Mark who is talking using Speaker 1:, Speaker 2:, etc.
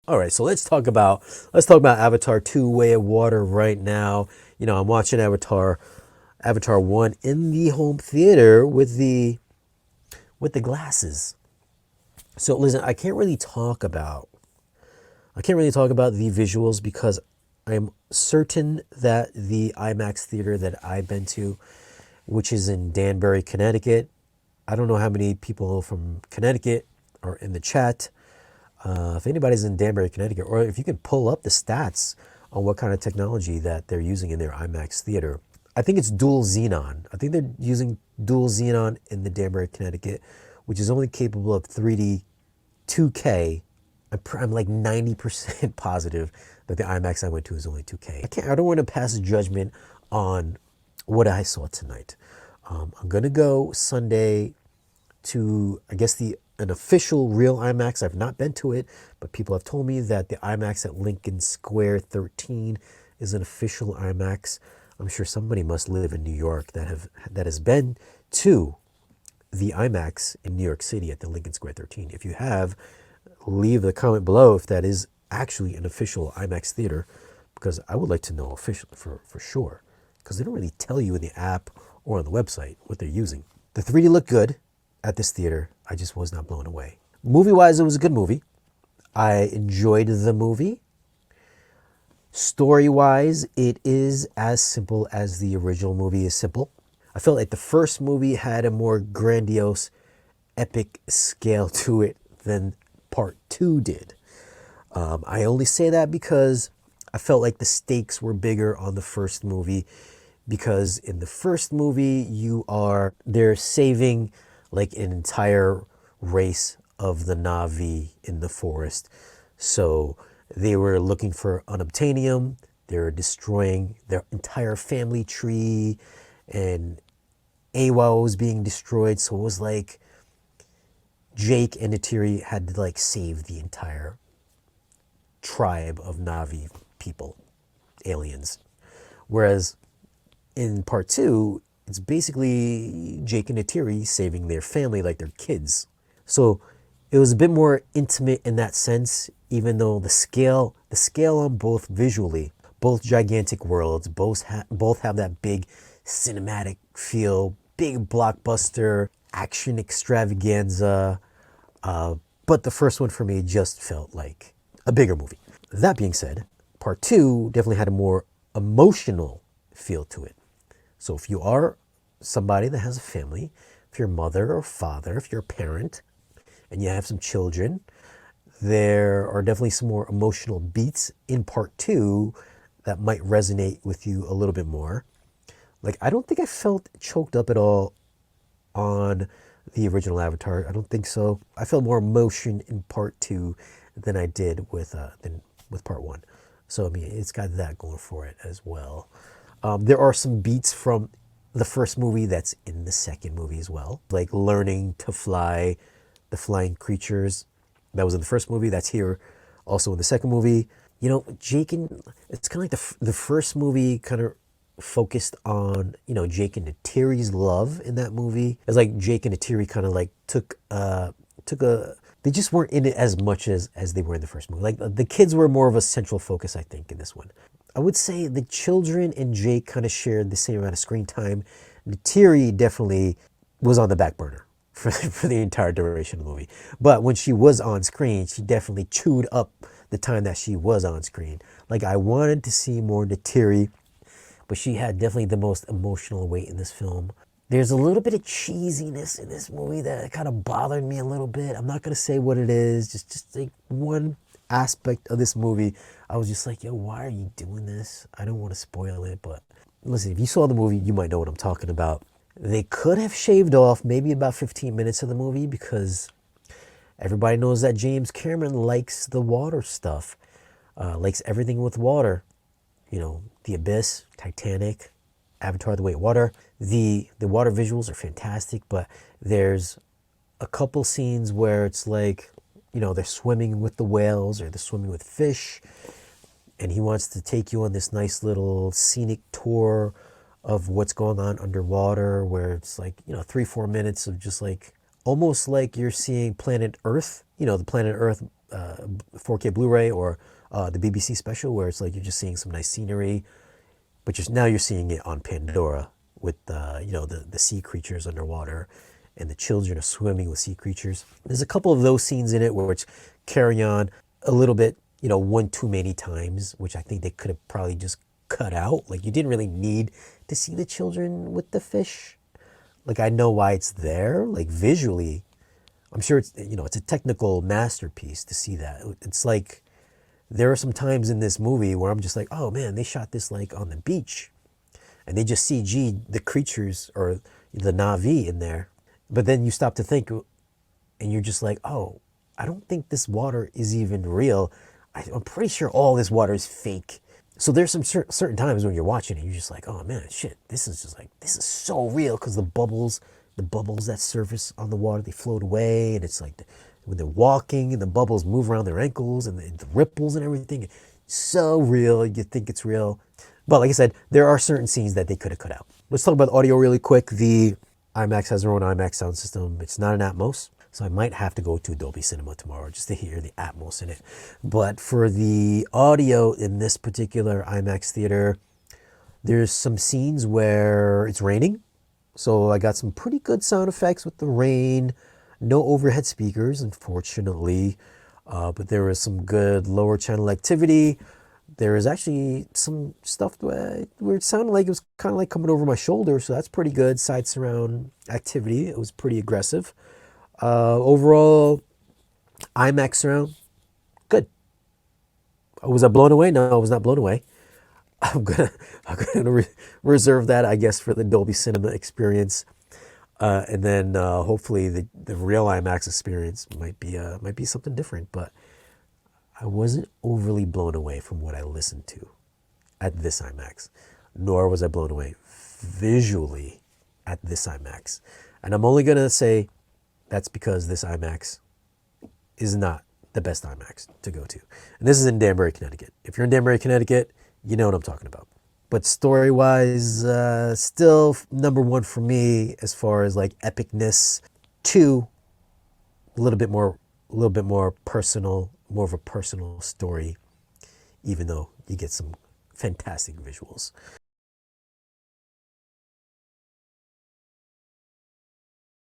Speaker 1: All right, so let's talk about Avatar 2 Way of Water right now. I'm watching Avatar 1 in the home theater with the glasses. So listen, I can't really talk about the visuals because I'm certain that the IMAX theater that I've been to, which is in Danbury, Connecticut. I don't know how many people from Connecticut are in the chat. If anybody's in Danbury, Connecticut, or if you can pull up the stats on what kind of technology that they're using in their IMAX theater. I think it's dual xenon. I think they're using dual xenon in the Danbury, Connecticut, which is only capable of 3D 2K. I'm like 90% positive that the IMAX I went to is only 2K. I don't want to pass judgment on what I saw tonight. I'm gonna go Sunday to, I guess, an official real IMAX. I've not been to it, but people have told me that the IMAX at Lincoln Square 13 is an official IMAX. I'm sure somebody must live in New York that has been to the IMAX in New York City at the Lincoln Square 13. If you have, leave the comment below if that is actually an official IMAX theater, because I would like to know officially for sure, because they don't really tell you in the app or on the website what they're using. The 3D looked good at this theater. I just was not blown away. Movie-wise, it was a good movie. I enjoyed the movie. Story-wise, it is as simple as the original movie is simple. I felt like the first movie had a more grandiose, epic scale to it than part 2 did. I only say that because I felt like the stakes were bigger on the first movie, because in the first movie they're saving like an entire race of the Na'vi in the forest. So they were looking for unobtainium. They're destroying their entire family tree, and AWA was being destroyed. So it was like Jake and Neytiri had to like save the entire tribe of Na'vi people, aliens. Whereas in part 2, it's basically Jake and Neytiri saving their family, like their kids. So it was a bit more intimate in that sense, even though the scale on both visually, both gigantic worlds, both have that big cinematic feel, big blockbuster action extravaganza. But the first one for me just felt like a bigger movie. That being said, part 2 definitely had a more emotional feel to it. So if you are somebody that has a family, if you're a mother or father, if you're a parent, and you have some children, there are definitely some more emotional beats in part 2 that might resonate with you a little bit more. Like, I don't think I felt choked up at all on the original Avatar. I don't think so. I felt more emotion in part 2 than I did with part 1. So I mean, it's got that going for it as well. There are some beats from the first movie that's in the second movie as well, like learning to fly, the flying creatures. That was in the first movie. That's here also in the second movie. It's kind of like the first movie kind of focused on, Jake and Neytiri's love in that movie. It's like Jake and Neytiri kind of like they just weren't in it as much as they were in the first movie. Like the kids were more of a central focus, I think, in this one. I would say the children and Jake kind of shared the same amount of screen time. Neytiri definitely was on the back burner for the entire duration of the movie. But when she was on screen, she definitely chewed up the time that she was on screen. Like, I wanted to see more Neytiri, but she had definitely the most emotional weight in this film. There's a little bit of cheesiness in this movie that kind of bothered me a little bit. I'm not going to say what it is, just like one aspect of this movie. I was just like, yo, why are you doing this? I don't want to spoil it, but listen, if you saw the movie, you might know what I'm talking about. They could have shaved off maybe about 15 minutes of the movie, because everybody knows that James Cameron likes the water stuff, likes everything with water. The Abyss, Titanic, Avatar: The Way of Water. The water visuals are fantastic, but there's a couple scenes where it's like, they're swimming with the whales or they're swimming with fish, and he wants to take you on this nice little scenic tour of what's going on underwater, where it's like, 3-4 minutes of just like almost like you're seeing Planet Earth, the Planet Earth 4K Blu-ray, or the BBC special, where it's like you're just seeing some nice scenery, but now you're seeing it on Pandora with the sea creatures underwater, and the children are swimming with sea creatures. There's a couple of those scenes in it which carry on a little bit, one too many times, which I think they could have probably just cut out. Like, you didn't really need to see the children with the fish. Like, I know why it's there. Like, visually, I'm sure it's a technical masterpiece to see that. It's like, there are some times in this movie where I'm just like, oh man, they shot this like on the beach, and they just CG'd the creatures or the Na'vi in there. But then you stop to think, and you're just like, oh, I don't think this water is even real. I'm pretty sure all this water is fake. So there's some certain times when you're watching it, you're just like, oh man, shit, this is so real, because the bubbles that surface on the water, they float away, and it's like when they're walking and the bubbles move around their ankles, and the ripples and everything. So real, you think it's real. But like I said, there are certain scenes that they could have cut out. Let's talk about audio really quick. The IMAX has their own IMAX sound system. It's not an ATMOS, so I might have to go to Dolby Cinema tomorrow just to hear the ATMOS in it. But for the audio in this particular IMAX theater, there's some scenes where it's raining. So I got some pretty good sound effects with the rain. No overhead speakers, unfortunately. But there was some good lower channel activity. There was actually some stuff where it sounded like it was kind of like coming over my shoulder. So that's pretty good. Side surround activity. It was pretty aggressive. Overall, IMAX surround, good. Was I blown away? No, I was not blown away. I'm gonna reserve that, I guess, for the Dolby Cinema experience, and then hopefully the real IMAX experience might be something different. But I wasn't overly blown away from what I listened to at this IMAX, nor was I blown away visually at this IMAX. And I'm only gonna say that's because this IMAX is not the best IMAX to go to. And this is in Danbury, Connecticut. If you're in Danbury, Connecticut, you know what I'm talking about. But story-wise, still number one for me as far as like epicness. 2, a little bit more personal, more of a personal story, even though you get some fantastic visuals.